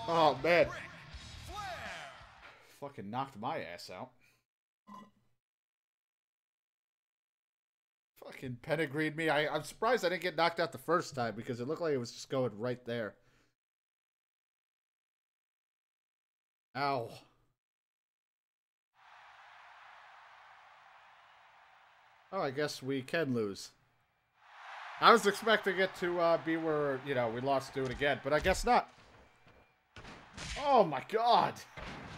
Oh, man. Fucking knocked my ass out. Fucking pedigreed me. I'm surprised I didn't get knocked out the first time because it looked like it was just going right there. Ow. Oh, I guess we can lose. I was expecting it to be where, you know, we lost to it again, but I guess not. Oh my god.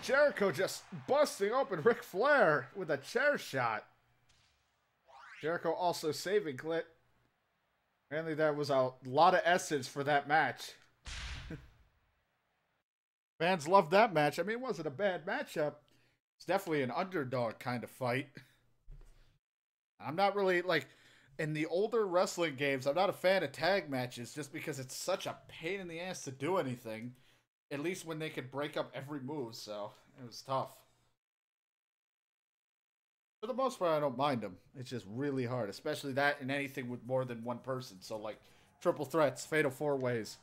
Jericho just busting open Ric Flair with a chair shot. Jericho also saving Clit. Apparently there was a lot of S's for that match. Fans loved that match. I mean, it wasn't a bad matchup. It's definitely an underdog kind of fight. I'm not really, like, in the older wrestling games, I'm not a fan of tag matches just because it's such a pain in the ass to do anything. At least when they could break up every move, so it was tough. For the most part, I don't mind them. It's just really hard, especially that in anything with more than one person. So, like, triple threats, fatal four-ways.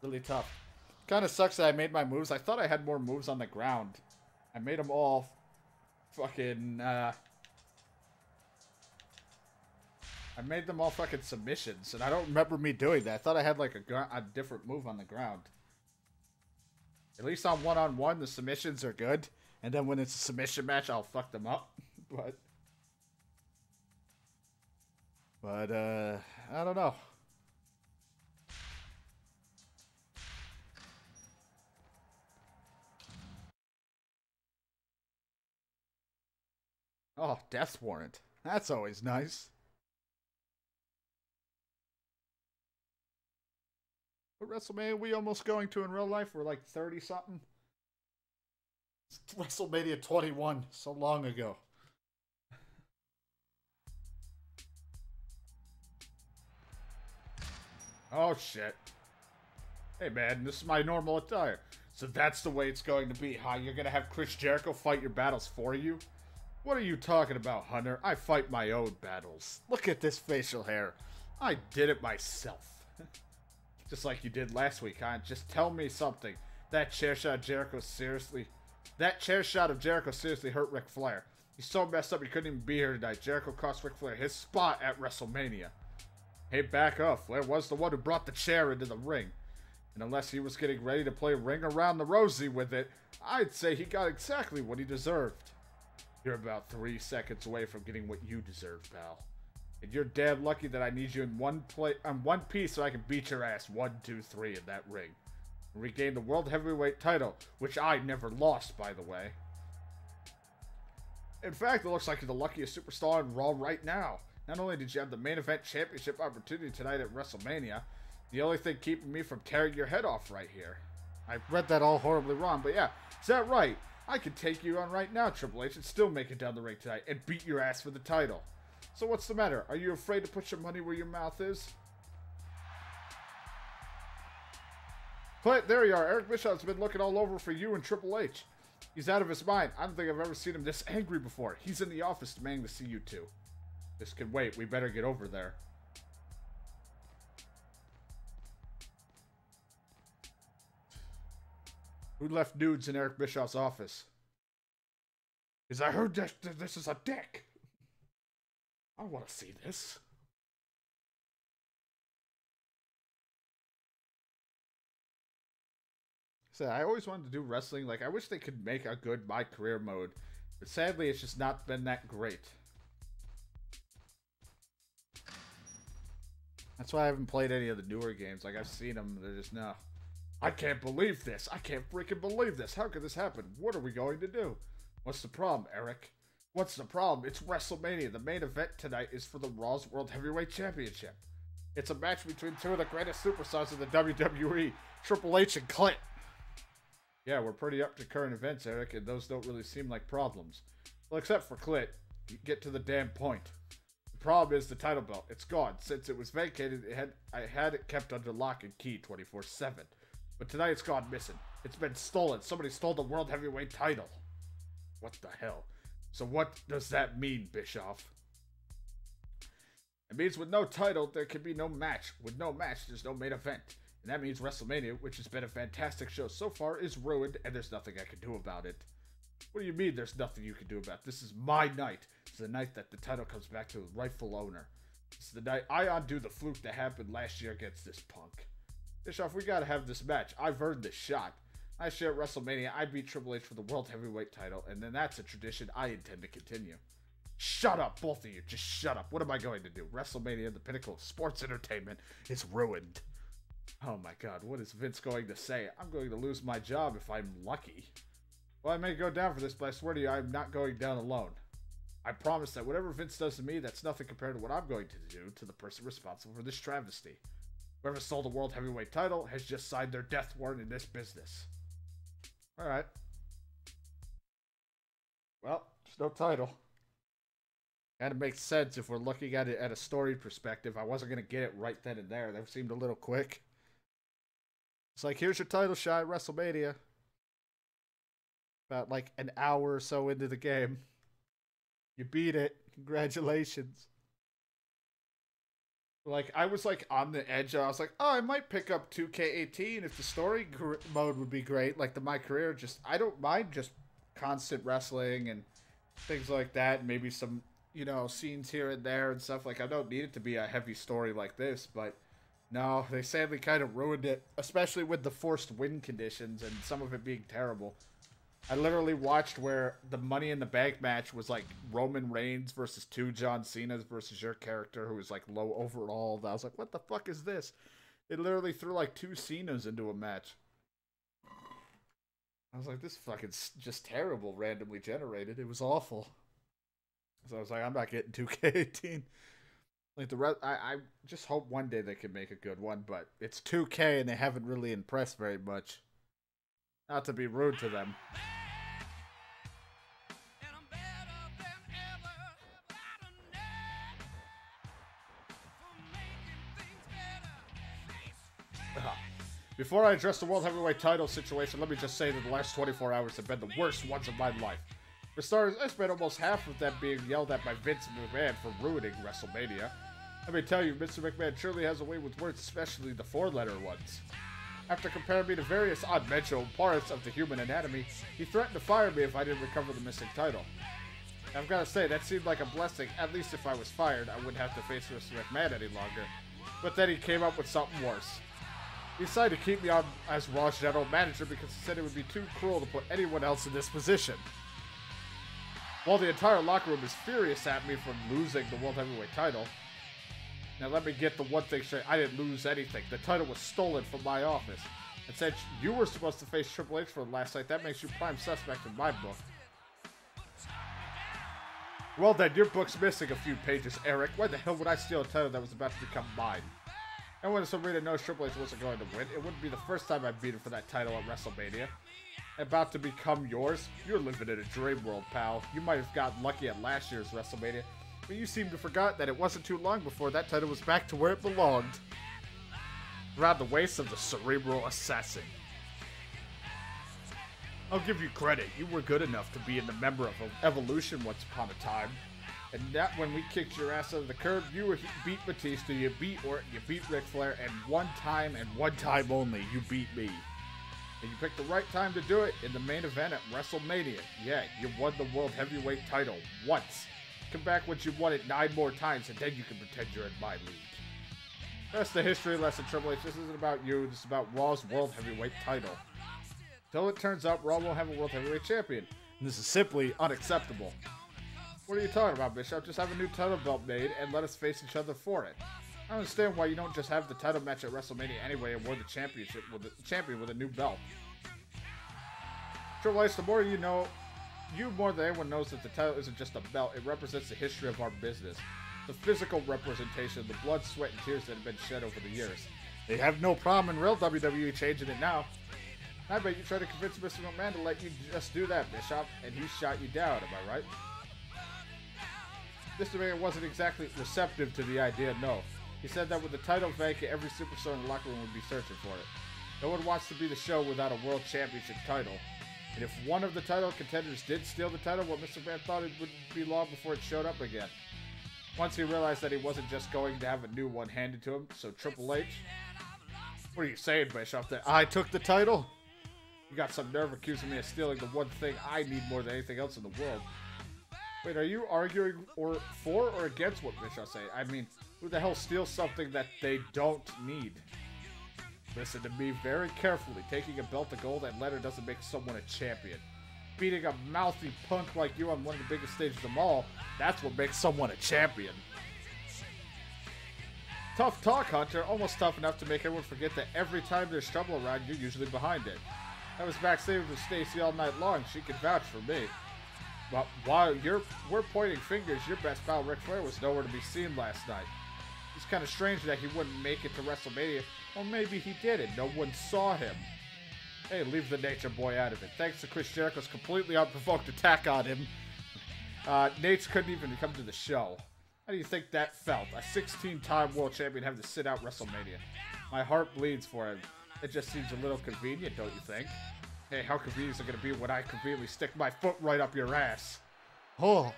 Really tough. Kind of sucks that I made my moves. I thought I had more moves on the ground. I made them all fucking, I made them all fucking submissions, and I don't remember me doing that. I thought I had, like, a different move on the ground. At least on one-on-one, the submissions are good. And then when it's a submission match, I'll fuck them up. But, I don't know. Oh, Death Warrant. That's always nice. What WrestleMania are we almost going to in real life? We're like 30-something. WrestleMania 21, so long ago. Oh, shit. Hey, man, this is my normal attire. So that's the way it's going to be, huh? You're going to have Chris Jericho fight your battles for you? What are you talking about, Hunter? I fight my own battles. Look at this facial hair. I did it myself. Just like you did last week, huh? Just tell me something. That chair shot of Jericho seriously hurt Ric Flair. He's so messed up he couldn't even be here tonight. Jericho cost Ric Flair his spot at WrestleMania. Hey, back up. Flair was the one who brought the chair into the ring. And unless he was getting ready to play Ring Around the Rosie with it, I'd say he got exactly what he deserved. You're about 3 seconds away from getting what you deserve, pal. And you're damn lucky that I need you in one piece so I can beat your ass 1, 2, 3 in that ring. And regain the World Heavyweight title, which I never lost, by the way. In fact, it looks like you're the luckiest superstar in Raw right now. Not only did you have the main event championship opportunity tonight at WrestleMania, the only thing keeping me from tearing your head off right here. I read that all horribly wrong, but yeah, is that right? I could take you on right now, Triple H, and still make it down the ring tonight and beat your ass for the title. So what's the matter? Are you afraid to put your money where your mouth is? Clint, there you are. Eric Bischoff's been looking all over for you and Triple H. He's out of his mind. I don't think I've ever seen him this angry before. He's in the office demanding to see you two. This can wait. We better get over there. Who left nudes in Eric Bischoff's office? Because I heard that this is a dick. I want to see this. So I always wanted to do wrestling. Like, I wish they could make a good My Career mode. But sadly, it's just not been that great. That's why I haven't played any of the newer games. Like, I've seen them. They're just, no. I can't believe this. I can't freaking believe this. How could this happen? What are we going to do? What's the problem, Eric? What's the problem? It's WrestleMania. The main event tonight is for the Raw's World Heavyweight Championship. It's a match between two of the greatest superstars in the WWE, Triple H and Clint. Yeah, we're pretty up to current events, Eric, and those don't really seem like problems. Well, except for Clint. Get to the damn point. The problem is the title belt. It's gone. Since it was vacated, I had it kept under lock and key 24/7. But tonight it's gone missing. It's been stolen. Somebody stole the World Heavyweight title. What the hell? So what does that mean, Bischoff? It means with no title, there can be no match. With no match, there's no main event. And that means WrestleMania, which has been a fantastic show so far, is ruined, and there's nothing I can do about it. What do you mean there's nothing you can do about it? This is my night. It's the night that the title comes back to the rightful owner. It's the night I undo the fluke that happened last year against this punk. Bischoff, we gotta have this match. I've earned this shot. Last year at WrestleMania, I beat Triple H for the World Heavyweight title, and then that's a tradition I intend to continue. Shut up, both of you. Just shut up. What am I going to do? WrestleMania, the pinnacle of sports entertainment, is ruined. Oh my god, what is Vince going to say? I'm going to lose my job if I'm lucky. Well, I may go down for this, but I swear to you, I'm not going down alone. I promise that whatever Vince does to me, that's nothing compared to what I'm going to do to the person responsible for this travesty. Whoever stole the World Heavyweight title has just signed their death warrant in this business. Alright. Well, there's no title. Kind of makes sense if we're looking at it at a story perspective. I wasn't going to get it right then and there. That seemed a little quick. It's like, here's your title shot at WrestleMania. About like an hour or so into the game. You beat it. Congratulations. Like, I was like on the edge. I was like, oh, I might pick up 2K18 if the story mode would be great. Like, my career, just, I don't mind just constant wrestling and things like that. Maybe some, you know, scenes here and there and stuff. Like, I don't need it to be a heavy story like this, but no, they sadly kind of ruined it, especially with the forced win conditions and some of it being terrible. I literally watched where the Money in the Bank match was like Roman Reigns versus 2 John Cena's versus your character who was like low overall. I was like, what the fuck is this? It literally threw like 2 Cenas into a match. I was like, this fucking just terrible, randomly generated. It was awful. So I was like, I'm not getting 2K18. Like the rest, I just hope one day they can make a good one, but it's 2K and they haven't really impressed very much. Not to be rude to them. Before I address the World Heavyweight title situation, let me just say that the last 24 hours have been the worst ones of my life. For starters, I spent almost half of them being yelled at by Vince McMahon for ruining WrestleMania. Let me tell you, Mr. McMahon surely has a way with words, especially the 4-letter ones. After comparing me to various unmentionable parts of the human anatomy, he threatened to fire me if I didn't recover the missing title. And I've got to say, that seemed like a blessing. At least if I was fired, I wouldn't have to face Mr. McMahon any longer. But then he came up with something worse. He decided to keep me on as Raw's general manager because he said it would be too cruel to put anyone else in this position. While the entire locker room is furious at me for losing the World Heavyweight title. Now let me get the one thing straight. I didn't lose anything. The title was stolen from my office. And since you were supposed to face Triple H for the last night, that makes you prime suspect in my book. Well then, your book's missing a few pages, Eric. Why the hell would I steal a title that was about to become mine? And when some reason knows Triple H wasn't going to win, it wouldn't be the first time I beat him for that title at WrestleMania. About to become yours? You're living in a dream world, pal. You might have gotten lucky at last year's WrestleMania, but you seem to forget that it wasn't too long before that title was back to where it belonged. Around the waist of the cerebral assassin. I'll give you credit. You were good enough to be in the member of Evolution once upon a time. And that when we kicked your ass out of the curb, you beat Batista, you beat Orton, you beat Ric Flair, and one time only, you beat me. And you picked the right time to do it in the main event at WrestleMania. Yeah, you won the World Heavyweight title once. Come back once you won it 9 more times, and then you can pretend you're in my league. That's the history lesson, Triple H. This isn't about you, this is about Raw's World Heavyweight title. Until it turns out Raw won't have a World Heavyweight champion. And this is simply unacceptable. What are you talking about, Bishop? Just have a new title belt made and let us face each other for it. I don't understand why you don't just have the title match at WrestleMania anyway and win the championship with the champion with a new belt. Triple H, the more you know, you more than anyone knows that the title isn't just a belt. It represents the history of our business. The physical representation of the blood, sweat, and tears that have been shed over the years. They have no problem in real WWE changing it now. I bet you tried to convince Mr. McMahon to let you just do that, Bishop, and he shot you down, am I right? Mr. McMahon wasn't exactly receptive to the idea, no. He said that with the title vacant, every superstar in the locker room would be searching for it. No one wants to be the show without a world championship title. And if one of the title contenders did steal the title, well, Mr. McMahon thought it wouldn't be long before it showed up again. Once he realized that he wasn't just going to have a new one handed to him, so Triple H What are you saying, Bischoff? That I took the title? You got some nerve accusing me of stealing the one thing I need more than anything else in the world. Wait, are you arguing for or against what Bischoff say? I mean, who the hell steals something that they don't need? Listen to me very carefully. Taking a belt of gold and leather doesn't make someone a champion. Beating a mouthy punk like you on one of the biggest stages of them all, that's what makes someone a champion. Tough talk, Hunter. Almost tough enough to make everyone forget that every time there's trouble around, you're usually behind it. I was backstage with Stacy all night long. She can vouch for me. But while we're pointing fingers, your best pal Ric Flair was nowhere to be seen last night. It's kind of strange that he wouldn't make it to WrestleMania. Or maybe he did it. No one saw him. Hey, leave the Nature Boy out of it. Thanks to Chris Jericho's completely unprovoked attack on him, Nate's couldn't even come to the show. How do you think that felt? A 16-time world champion having to sit out WrestleMania. My heart bleeds for him. It just seems a little convenient, don't you think? Hey, how convenient is it going to be when I conveniently stick my foot right up your ass? Oh.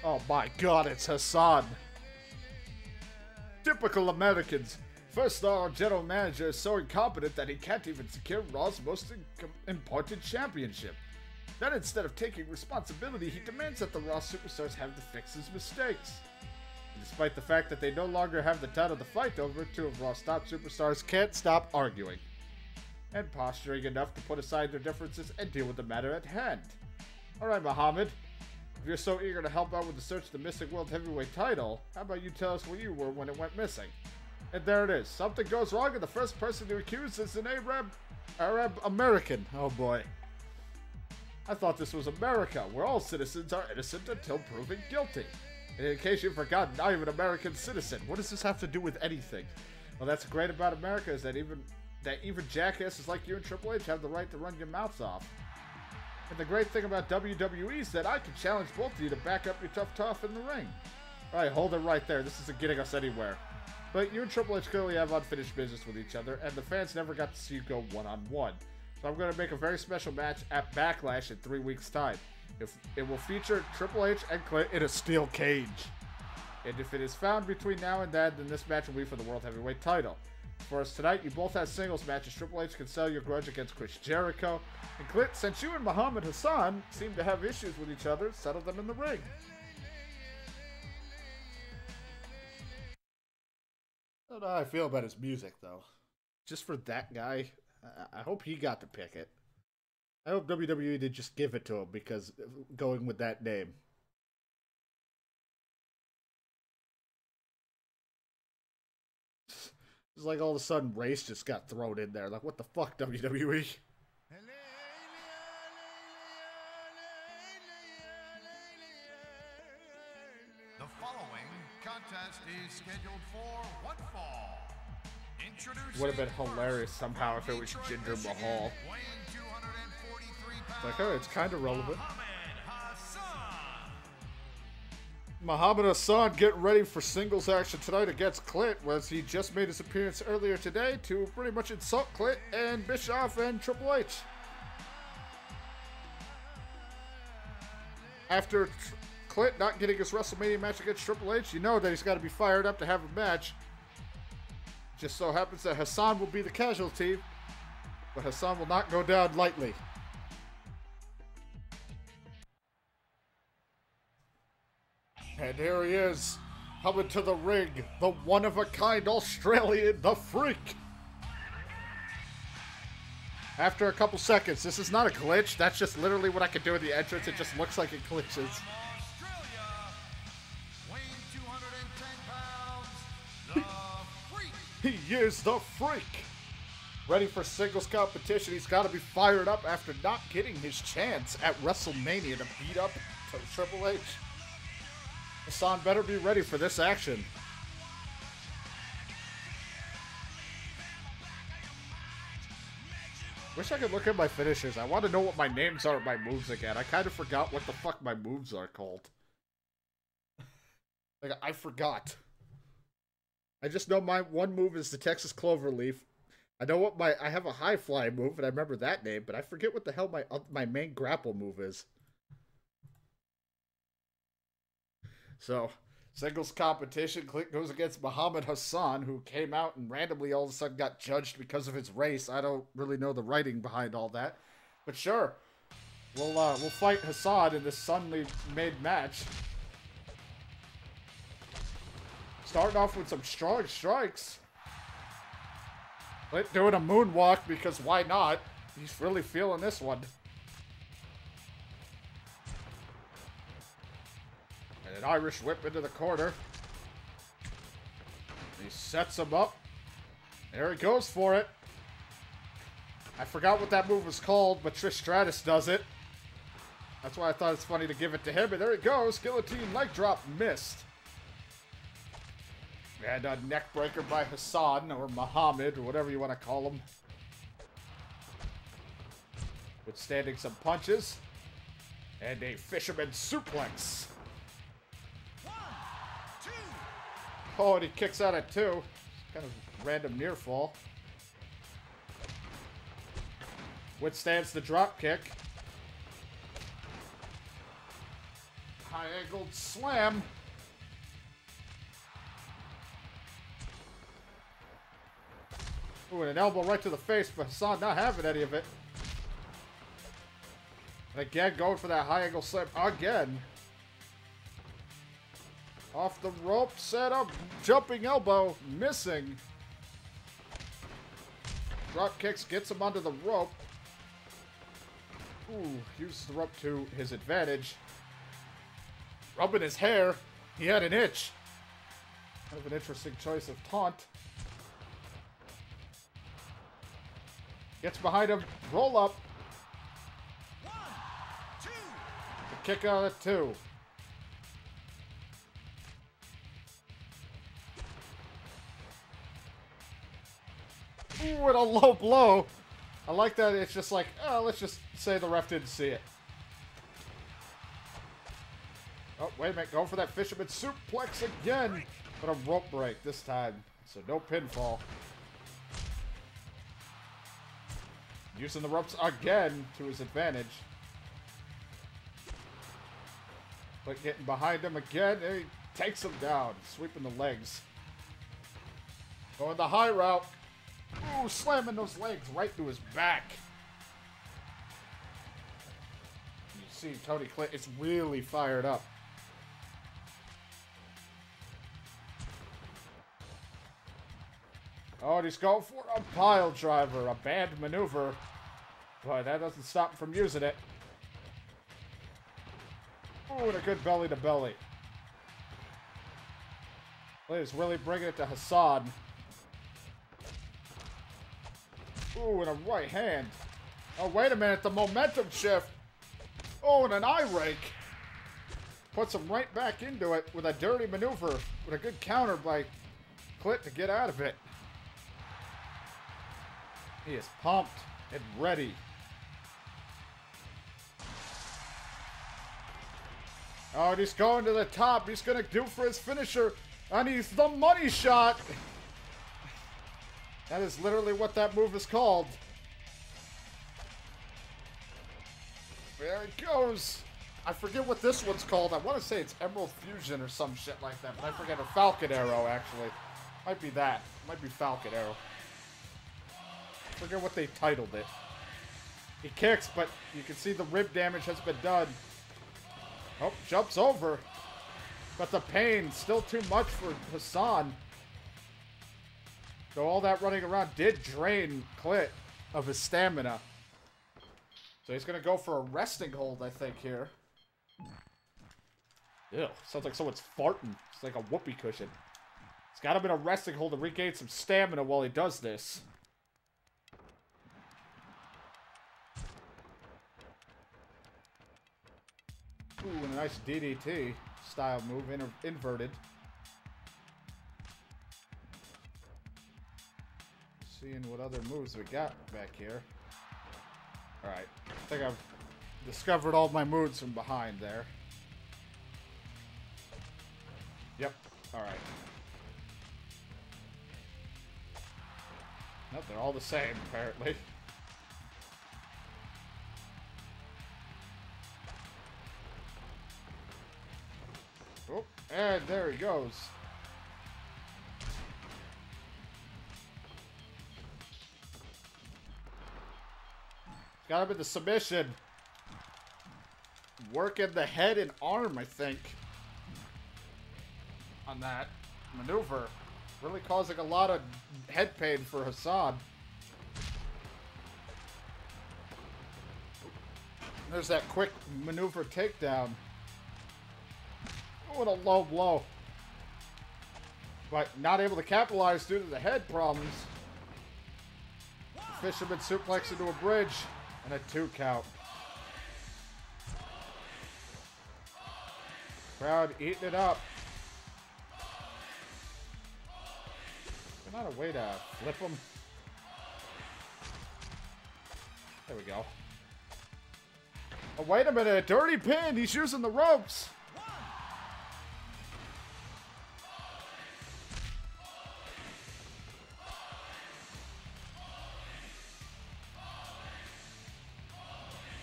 Oh my god, it's Hassan. Typical Americans. First, our general manager is so incompetent that he can't even secure Raw's most important championship. Then, instead of taking responsibility, he demands that the Raw superstars have to fix his mistakes. Despite the fact that they no longer have the title to fight over, two of Raw's top superstars can't stop arguing and posturing enough to put aside their differences and deal with the matter at hand. Alright, Muhammad. If you're so eager to help out with the search of the missing World Heavyweight title, how about you tell us where you were when it went missing? And there it is. Something goes wrong and the first person to accuse is an Arab American. Oh boy. I thought this was America, where all citizens are innocent until proven guilty. And in case you've forgotten, I am an American citizen. What does this have to do with anything? Well, that's great about America is that even jackasses like you and Triple H have the right to run your mouths off. And the great thing about WWE is that I can challenge both of you to back up your tough in the ring. Alright, hold it right there. This isn't getting us anywhere. But you and Triple H clearly have unfinished business with each other, and the fans never got to see you go one-on-one. So I'm going to make a very special match at Backlash in 3 weeks' time. It will feature Triple H and Clint in a steel cage. And if it is found between now and then this match will be for the World Heavyweight title. For us tonight, you both have singles matches. Triple H can settle your grudge against Chris Jericho. And Clint, since you and Muhammad Hassan seem to have issues with each other, settle them in the ring. I don't know how I feel about his music, though. Just for that guy, I hope he got to pick it. I hope WWE did just give it to him because going with that name. It's like all of a sudden race just got thrown in there. Like, what the fuck, WWE? The following contest is scheduled for one fall. Would have been hilarious somehow if it was Jinder Mahal. Like, oh, it's kind of relevant. Muhammad Hassan getting ready for singles action tonight against Clint, as he just made his appearance earlier today to pretty much insult Clint and Bischoff and Triple H. After Clint not getting his WrestleMania match against Triple H, you know that he's got to be fired up to have a match. Just so happens that Hassan will be the casualty, but Hassan will not go down lightly. And here he is, coming to the ring, the one-of-a-kind Australian, the Freak. After a couple seconds, this is not a glitch, that's just literally what I can do in the entrance, it just looks like it glitches. He is the Freak. Ready for singles competition, he's got to be fired up after not getting his chance at WrestleMania to beat up Triple H. Hassan better be ready for this action. Wish I could look at my finishers. I want to know what my names are and my moves again. I kind of forgot what the fuck my moves are called. Like, I forgot. I just know my one move is the Texas Cloverleaf. I know what I have a high fly move, and I remember that name, but I forget what the hell my main grapple move is. So, singles competition, Clint goes against Muhammad Hassan, who came out and randomly all of a sudden got judged because of his race. I don't really know the writing behind all that, but sure, we'll fight Hassan in this suddenly made match. Starting off with some strong strikes. Clint doing a moonwalk because why not? He's really feeling this one. And an Irish whip into the corner. He sets him up. There he goes for it. I forgot what that move was called, but Trish Stratus does it. That's why I thought it's funny to give it to him. And there he goes. Guillotine leg drop missed. And a neck breaker by Hassan, or Muhammad, or whatever you want to call him. Withstanding some punches. And a fisherman suplex. 1, 2. Oh, and he kicks out at 2. Kind of random near fall. Withstands the drop kick. High angled slam. Ooh, and an elbow right to the face, but Hassan not having any of it. And again, going for that high angle slam again. Off the rope, set up, jumping elbow, missing. Drop kicks, gets him under the rope. Ooh, uses the rope to his advantage. Rubbing his hair. He had an itch. Kind of an interesting choice of taunt. Gets behind him. Roll up. 1, 2. The kick out at 2. Ooh, and a low blow. I like that it's just like, oh, let's just say the ref didn't see it. Oh, wait a minute. Going for that fisherman suplex again. But a rope break this time. So no pinfall. Using the ropes again to his advantage. But getting behind him again. And he takes him down. Sweeping the legs. Going the high route. Ooh, slamming those legs right to his back. You see Tony Clint is really fired up. Oh, and he's going for a pile driver, a bad maneuver. Boy, that doesn't stop him from using it. Ooh, and a good belly to belly. He's really bringing it to Hassan. Ooh, and a right hand. Oh, wait a minute, the momentum shift. Oh, and an eye rake. Puts him right back into it with a dirty maneuver. With a good counter by Clint to get out of it. He is pumped and ready. Oh, and he's going to the top. He's going to do for his finisher. And he's the money shot. That is literally what that move is called. There it goes. I forget what this one's called. I want to say it's Emerald Fusion or some shit like that. But I forget. Or Falcon Arrow, actually. Might be that. Might be Falcon Arrow. I forget what they titled it. He kicks, but you can see the rib damage has been done. Oh, jumps over. But the pain, still too much for Hassan. So all that running around did drain Clint of his stamina. So he's going to go for a resting hold, I think, here. Ew, sounds like someone's farting. It's like a whoopee cushion. He's got him in a resting hold to regain some stamina while he does this. Ooh, and a nice DDT style move, inverted. Seeing what other moves we got back here. Alright, I think I've discovered all my moves from behind there. Yep, alright. Nope, they're all the same, apparently. Oh, and there he goes. Got him in the submission. Working the head and arm, I think, on that maneuver. Really causing a lot of head pain for Hassan. There's that quick maneuver takedown. What a low blow. But not able to capitalize due to the head problems. Fisherman suplex into a bridge and a 2 count. Crowd eating it up. Not a way to flip him. There we go. Oh, wait a minute. A dirty pin. He's using the ropes.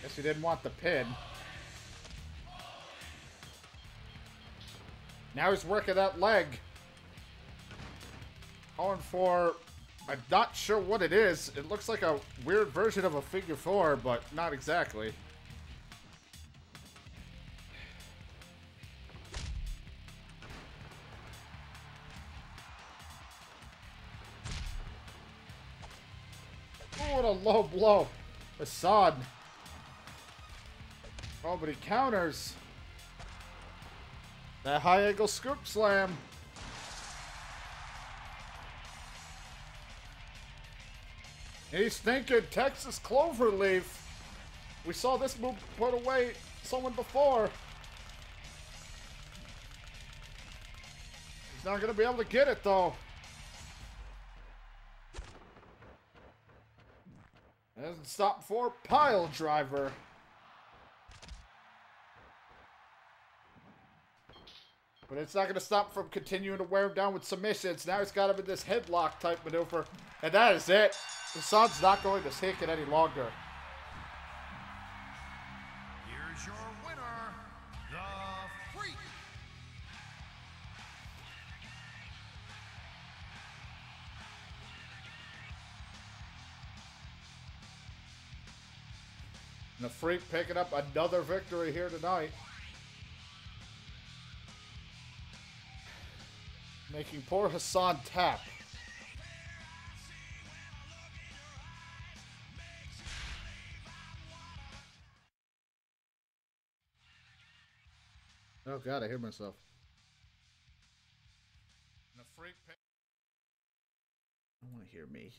Guess he didn't want the pin. Now he's working that leg. Going for, I'm not sure what it is. It looks like a weird version of a figure 4, but not exactly. Oh, what a low blow. Hassan. Oh, but he counters. That high angle scoop slam. He's thinking Texas Cloverleaf. We saw this move put away someone before. He's not going to be able to get it, though. Hasn't stopped for pile driver. But it's not going to stop from continuing to wear him down with submissions. Now he's got him in this headlock type maneuver. And that is it. Hassan's not going to take it any longer. Here's your winner, the Freak. And the Freak picking up another victory here tonight. Making poor Hassan tap. Oh God, I hear myself. The Freak. I want to hear me.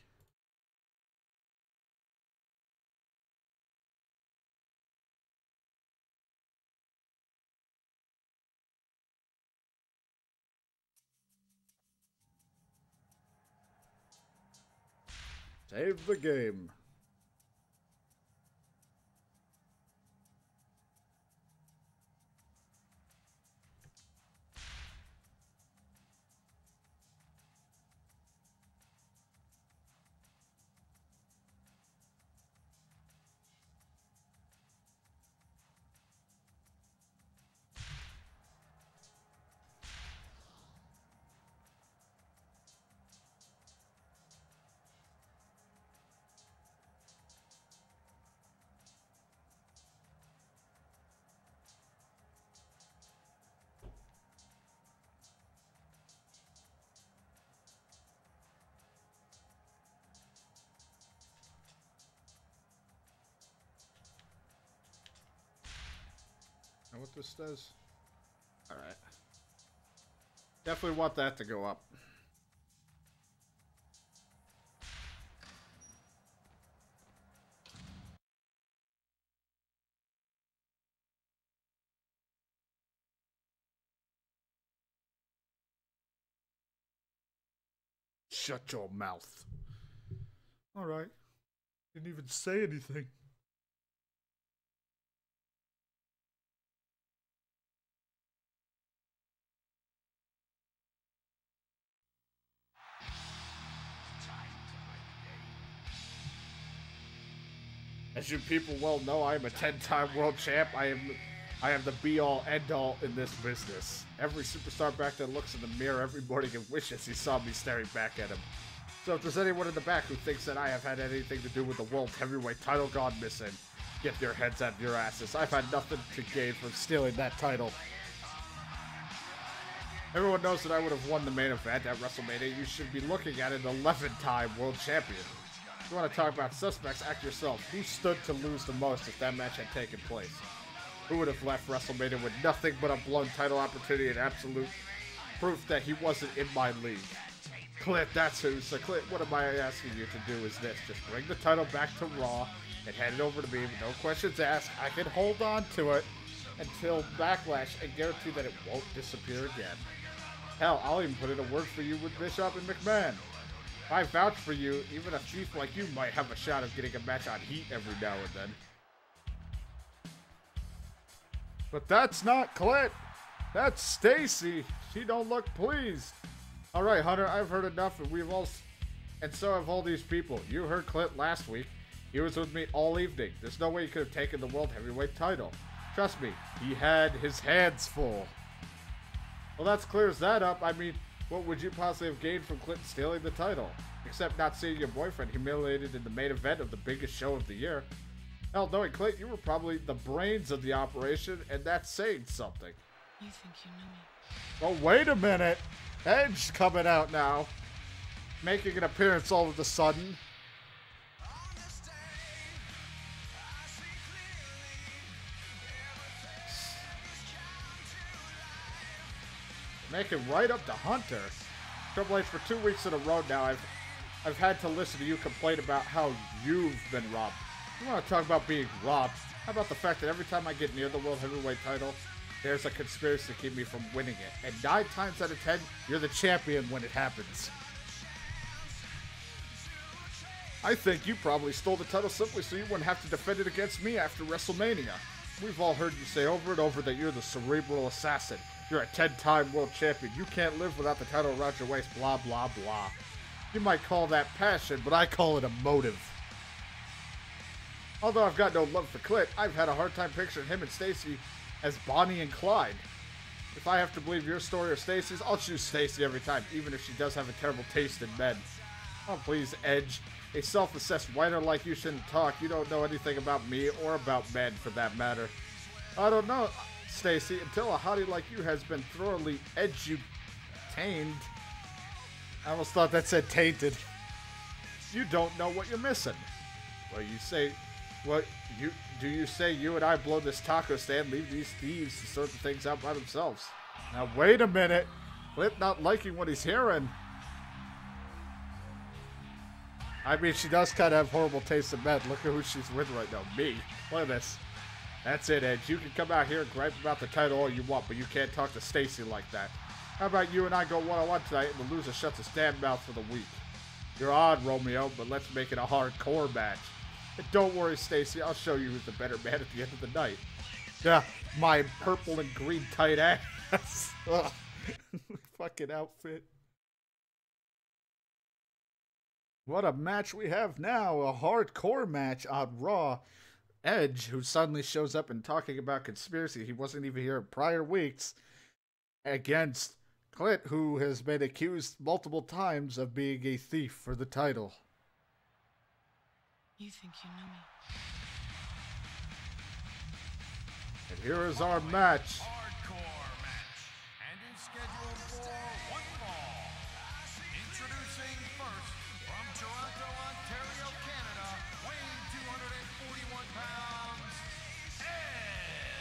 Save the game. Know what this does? Alright. Definitely want that to go up. Shut your mouth. Alright. Didn't even say anything. As you people well know, I am a 10-time world champ. I am the be-all, end-all in this business. Every superstar back there looks in the mirror every morning and wishes he saw me staring back at him. So if there's anyone in the back who thinks that I have had anything to do with the World Heavyweight title gone missing, get your heads out of your asses. I've had nothing to gain from stealing that title. Everyone knows that I would have won the main event at WrestleMania. You should be looking at an 11-time world champion. If you want to talk about suspects, ask yourself, who stood to lose the most if that match had taken place? Who would have left WrestleMania with nothing but a blown title opportunity and absolute proof that he wasn't in my league? Clint, that's who. So Clint, what am I asking you to do is this. Just bring the title back to Raw and hand it over to me. No questions asked. I can hold on to it until Backlash and guarantee that it won't disappear again. Hell, I'll even put in a word for you with Bischoff and McMahon. If I vouch for you, even a thief like you might have a shot of getting a match on Heat every now and then. But that's not Clint. That's Stacy. She don't look pleased. All right, Hunter, I've heard enough, and so have all these people. You heard Clint last week. He was with me all evening. There's no way he could have taken the World Heavyweight title. Trust me, he had his hands full. Well, that clears that up. I mean, what would you possibly have gained from Clint stealing the title? Except not seeing your boyfriend humiliated in the main event of the biggest show of the year. Hell, knowing Clint, you were probably the brains of the operation, and that's saying something. You think you know me? Oh, wait a minute. Edge coming out now. Making an appearance all of a sudden. Make it right up to Hunter. Triple H, for 2 weeks in a row now, I've had to listen to you complain about how you've been robbed. You want to talk about being robbed? How about the fact that every time I get near the World Heavyweight title, there's a conspiracy to keep me from winning it. And 9 times out of 10, you're the champion when it happens. I think you probably stole the title simply so you wouldn't have to defend it against me after WrestleMania. We've all heard you say over and over that you're the cerebral assassin. You're a 10-time world champion. You can't live without the title around your waist, blah, blah, blah. You might call that passion, but I call it a motive. Although I've got no love for Clint, I've had a hard time picturing him and Stacy as Bonnie and Clyde. If I have to believe your story or Stacy's, I'll choose Stacy every time, even if she does have a terrible taste in men. Oh, please, Edge. A self-assessed whiner like you shouldn't talk. You don't know anything about me or about men, for that matter. I don't know, Stacy, until a hottie like you has been thoroughly edutained. I almost thought that said tainted. You don't know what you're missing. Well, you say, do you say you and I blow this taco stand, leave these thieves to sort the things out by themselves? Now wait a minute. Clint not liking what he's hearing. I mean, she does kind of have horrible taste in men. Look at who she's with right now. Me. Look at this. That's it, Edge. You can come out here and gripe about the title all you want, but you can't talk to Stacy like that. How about you and I go one-on-one tonight and the loser shuts his damn mouth for the week? You're on, Romeo, but let's make it a hardcore match. And don't worry, Stacy. I'll show you who's the better man at the end of the night. Yeah, my purple and green tight ass. Fucking outfit. What a match we have now. A hardcore match on Raw. Edge, who suddenly shows up and talking about conspiracy. He wasn't even here in prior weeks. Against Clint, who has been accused multiple times of being a thief for the title. You think you know me? And here is our match. Hardcore match. And is scheduled for one fall. Introducing first, from Toronto, Ontario, Canada, weighing 241 pounds,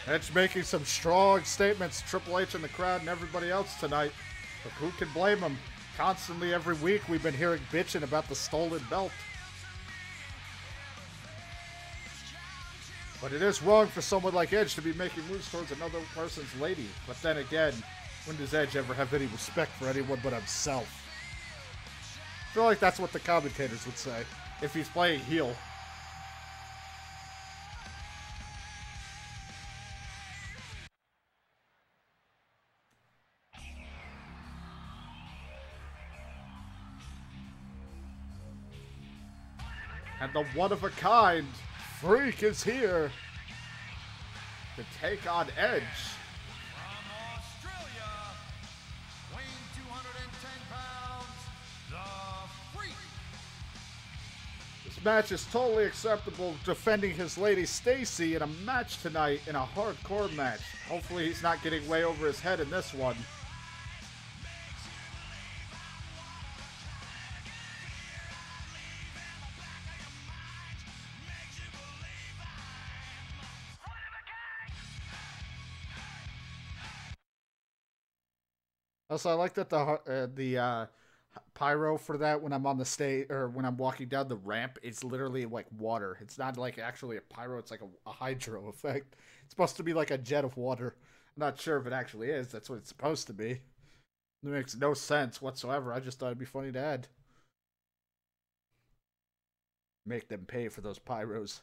Edge. Edge making some strong statements. Triple H in the crowd and everybody else tonight. But who can blame him? Constantly every week we've been hearing bitching about the stolen belt. But it is wrong for someone like Edge to be making moves towards another person's lady. But then again, when does Edge ever have any respect for anyone but himself? I feel like that's what the commentators would say if he's playing heel. And the one-of-a-kind Freak is here to take on Edge. From Australia, weighing 210 pounds, the Freak. This match is totally acceptable, defending his lady Stacy in a match tonight, in a hardcore match. Hopefully he's not getting way over his head in this one. Also, I like that the pyro for that when I'm on the stage or when I'm walking down the ramp, it's literally like water. It's not like actually a pyro. It's like a hydro effect. It's supposed to be like a jet of water. I'm not sure if it actually is. That's what it's supposed to be. It makes no sense whatsoever. I just thought it'd be funny to add. Make them pay for those pyros.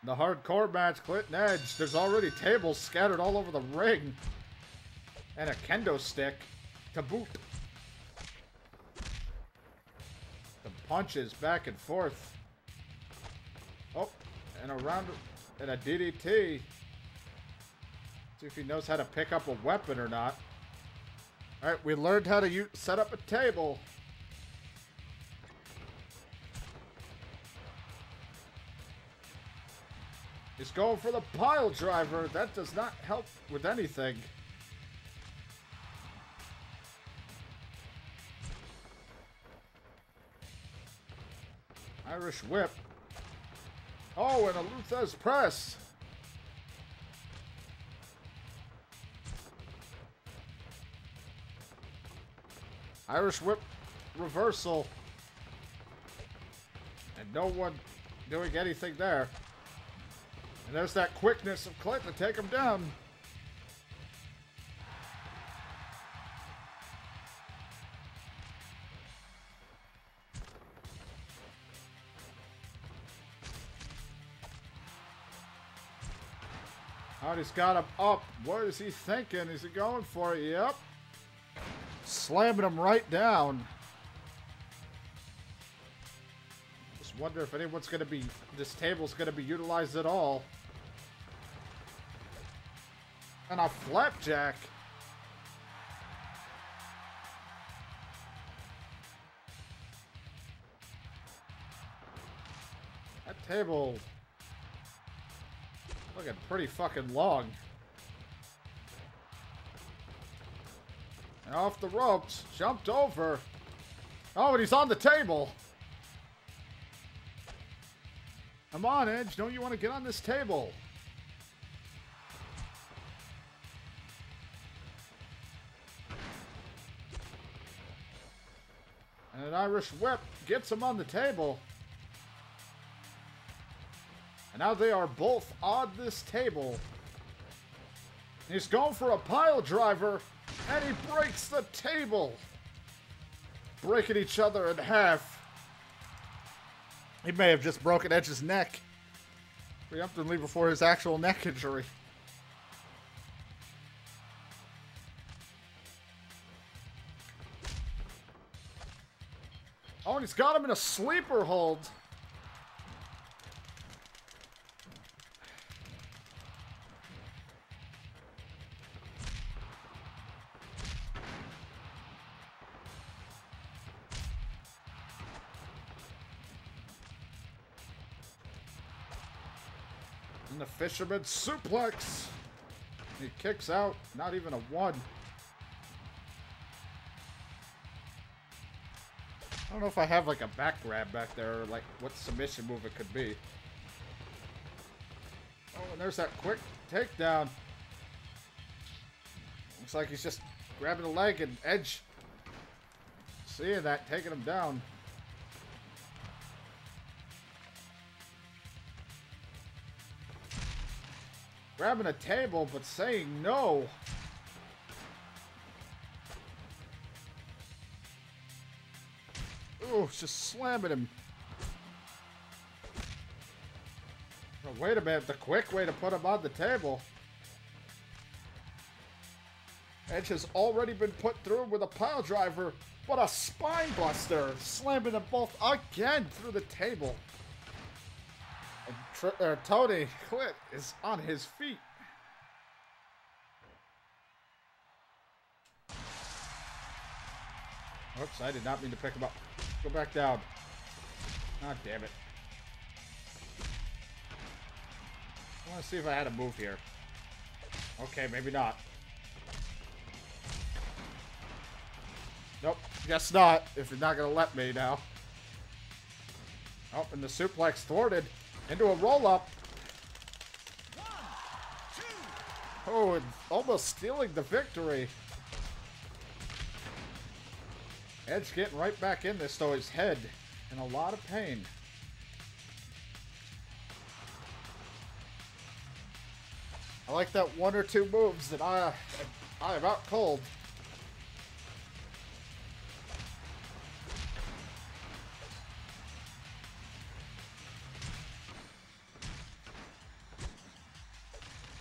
The hardcore match, Clinton Edge. There's already tables scattered all over the ring. And a kendo stick to boot. The punches back and forth. Oh, and around and a DDT. See if he knows how to pick up a weapon or not. Alright, we learned how to set up a table. He's going for the pile driver. That does not help with anything. Irish whip. Oh, and a Luthez press. Irish whip reversal. And no one doing anything there. And there's that quickness of Clint to take him down. Oh, he's got him up. What is he thinking? Is he going for it? Yep. Slamming him right down. Just wonder if anyone's going to be... This table's going to be utilized at all. And a flapjack. That table... Looking pretty fucking long. And off the ropes. Jumped over. Oh, and he's on the table. Come on, Edge. Don't you want to get on this table? And an Irish whip gets him on the table. And now they are both on this table. He's going for a pile driver, and he breaks the table. Breaking each other in half. He may have just broken Edge's neck preemptively before his actual neck injury. Oh, and he's got him in a sleeper hold. And the fisherman suplex. He kicks out. Not even a one. I don't know if I have like a back grab back there or like what submission move it could be. Oh, and there's that quick takedown. Looks like he's just grabbing the leg and Edge. Seeing that, taking him down. Grabbing a table, but saying no. Ooh, just slamming him. Oh, wait a minute, the quick way to put him on the table. Edge has already been put through with a pile driver, but a spine buster, slamming them both again through the table. And Tony Clint is on his feet. Oops, I did not mean to pick him up. Go back down. Ah, damn it. I want to see if I had a move here. Okay, maybe not. Nope, guess not. If you're not going to let me now. Oh, and the suplex thwarted into a roll-up. Oh, and almost stealing the victory. Edge getting right back in this, though, his head in a lot of pain. I like that one or two moves that I am out cold.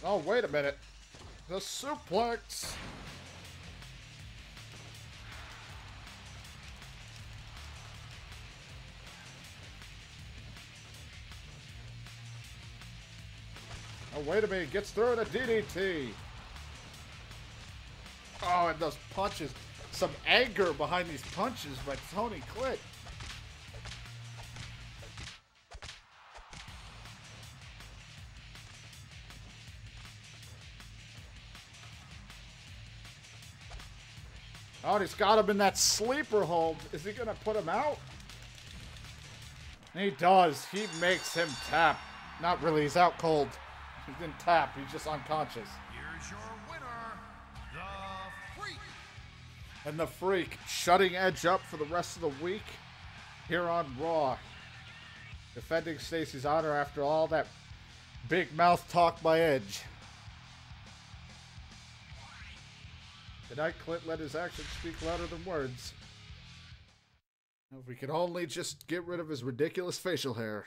Oh, wait a minute. The suplex. Oh, wait a minute. Gets through in a DDT. Oh, and those punches. Some anger behind these punches by Tony Clint. Oh, he's got him in that sleeper hold. Is he going to put him out? He does. He makes him tap. Not really. He's out cold. He didn't tap. He's just unconscious. Here's your winner, the Freak. And the Freak shutting Edge up for the rest of the week here on Raw. Defending Stacey's honor after all that big mouth talk by Edge. Tonight, Clint let his actions speak louder than words. If we could only just get rid of his ridiculous facial hair.